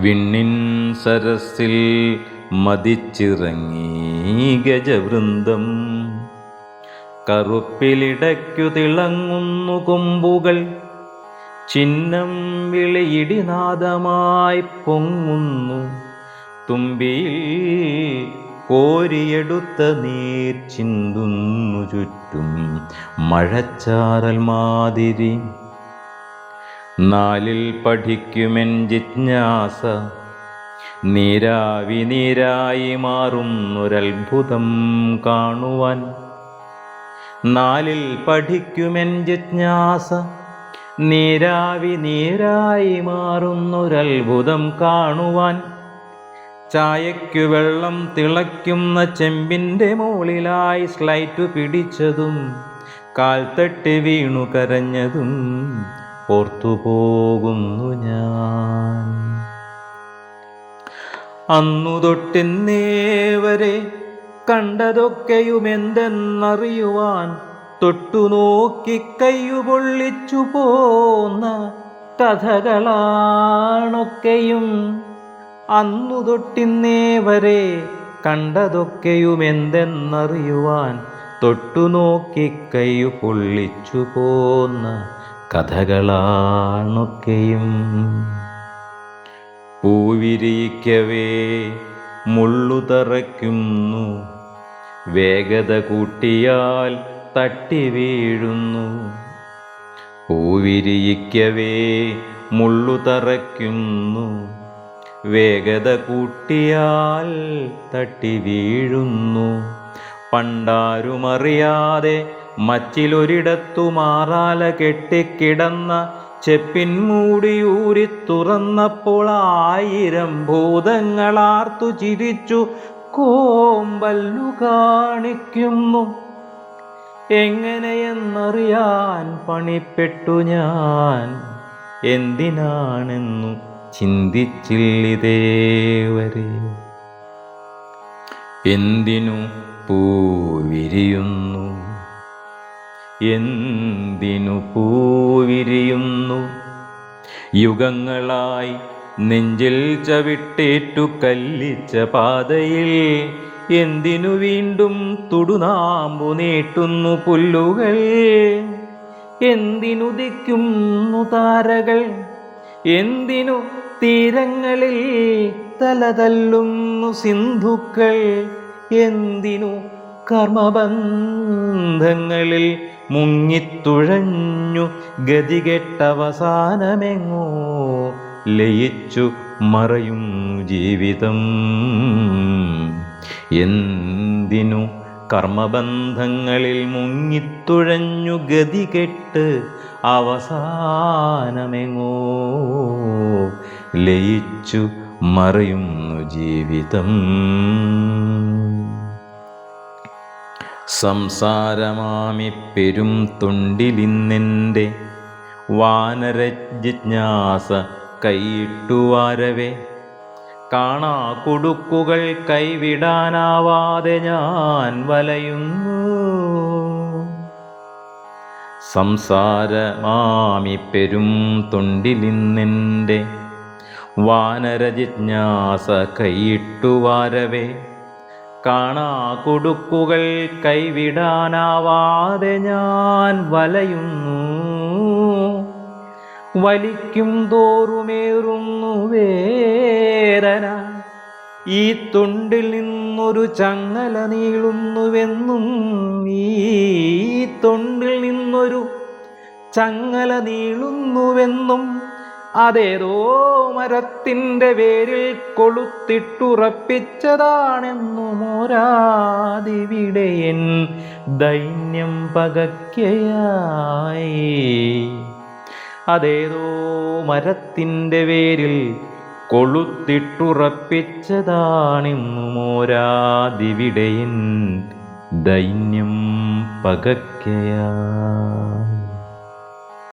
വിണ്ണിൻ സരസിൽ മതിച്ചിറങ്ങി ഗജവൃന്ദം. കറുപ്പിലിടയ്ക്കു തിളങ്ങുന്നു കൊമ്പുകൾ. ചിഹ്നം വിളിയിടിനാദമായി പൊങ്ങുന്നു. തുമ്പിയിൽ കോരിയെടുത്ത നീർ ചിന്തുന്നു ചുറ്റും മഴച്ചാറൽ മാതിരി. നാലിൽ പഠിക്കുമെൻ ജിജ്ഞാസ നീരാവി നീരായി മാറുന്നൊരത്ഭുതം കാണുവാൻ. നാലിൽ പഠിക്കുമെൻ ജിജ്ഞാസ നീരാവി നീരായി മാറുന്നൊരത്ഭുതം കാണുവാൻ. ചായയ്ക്കു വെള്ളം തിളയ്ക്കുന്ന ചെമ്പിൻ്റെ മുകളിലായി സ്ലൈറ്റു പിടിച്ചതും കാൽത്തട്ടി വീണു കരഞ്ഞതും ഓർത്തുപോകുന്നു ഞാൻ. അന്നു തൊട്ടിന്നേവരെ കണ്ടതൊക്കെയുമെന്തെന്നറിയുവാൻ തൊട്ടുനോക്കി കയ്യു പൊള്ളിച്ചു പോന്ന കഥകളാണൊക്കെയും. അന്നു തൊട്ടിന്നേവരെ കണ്ടതൊക്കെയുമെന്തെന്നറിയുവാൻ തൊട്ടുനോക്കി കയ്യു പൊള്ളിച്ചു പോന്ന കഥകളാണൊക്കെയും. പൂവിരിക്കവേ മുള്ളു തറയ്ക്കുന്നു. വേഗത കൂട്ടിയാൽ തട്ടി വീഴുന്നു. പൂവിരിക്കവേ മുള്ളു തറയ്ക്കുന്നു. വേഗത കൂട്ടിയാൽ തട്ടി വീഴുന്നു. പണ്ടാരുമറിയാതെ മച്ചിലൊരിടത്തു മാറാല കെട്ടിക്കിടന്ന ചെപ്പിൻ മൂടിയൂരി തുറന്നപ്പോൾ 1000 ഭൂതങ്ങളാർത്തു ചിരിച്ചു കോമ്പല്ലു കാണിക്കുന്നു. എങ്ങനെയെന്നറിയാൻ പണിപ്പെട്ടു ഞാൻ. എന്തിനാണെന്നു ചിന്തിച്ചില്ലിതേവരെ. എന്തിനു പൂവിരിയുന്നു, എന്തിനു പൂവിരിയുന്നു. യുഗങ്ങളായി നെഞ്ചിൽ ചവിട്ടേറ്റു കല്ലിച്ച പാതയിൽ എന്തിനു വീണ്ടും തുടുനാമ്പു നീട്ടുന്നു പുല്ലുകൾ. എന്തിനുദിക്കുന്നു താരകൾ, എന്തിനു തീരങ്ങളിൽ തലതല്ലുന്നു സിന്ധുക്കൾ. എന്തിനു കർമ്മബന്ധങ്ങളിൽ മുങ്ങിത്തുഴഞ്ഞു ഗതികെട്ടവസാനമെങ്ങോ ലയിച്ചു മറയുന്നു ജീവിതം. എന്തിനു കർമ്മബന്ധങ്ങളിൽ മുങ്ങിത്തുഴഞ്ഞു ഗതികെട്ട് അവസാനമെങ്ങോ ലയിച്ചു മറയുന്നു ജീവിതം. സംസാരമാമി പെരും തൊണ്ടിലിന്നെൻ്റെ വാനരജിജ്ഞാസ കൈയിട്ടുവാരവേ. കാണാ കുടുക്കുകൾ കൈവിടാനാവാതെ ഞാൻ വലയുന്നു. സംസാരമാമി പെരും തൊണ്ടിലിന്നെൻ്റെ വാനരജിജ്ഞാസ കൈയിട്ടുവാരവേ. കാണാ കുടുക്കുകൾ കൈവിടാനാവാതെ ഞാൻ വലയുന്നു. വലിക്കും തോറുമേറുന്നു വേദന. ഈ തൊണ്ടിൽ നിന്നൊരു ചങ്ങല നീളുന്നുവെന്നും, ഈ തൊണ്ടിൽ നിന്നൊരു ചങ്ങല നീളുന്നുവെന്നും അതേതോ മരത്തിൻ്റെ വേരിൽ കൊളുത്തിട്ടുറപ്പിച്ചതാണെന്നും ഒരാതിവിടെയൻ ദൈന്യം പകയ്ക്കയായി. അതേതോ മരത്തിൻ്റെ വേരിൽ കൊളുത്തിട്ടുറപ്പിച്ചതാണെന്നും ഒരാതിവിടെയൻ ദൈന്യം പകയ്ക്കയായി.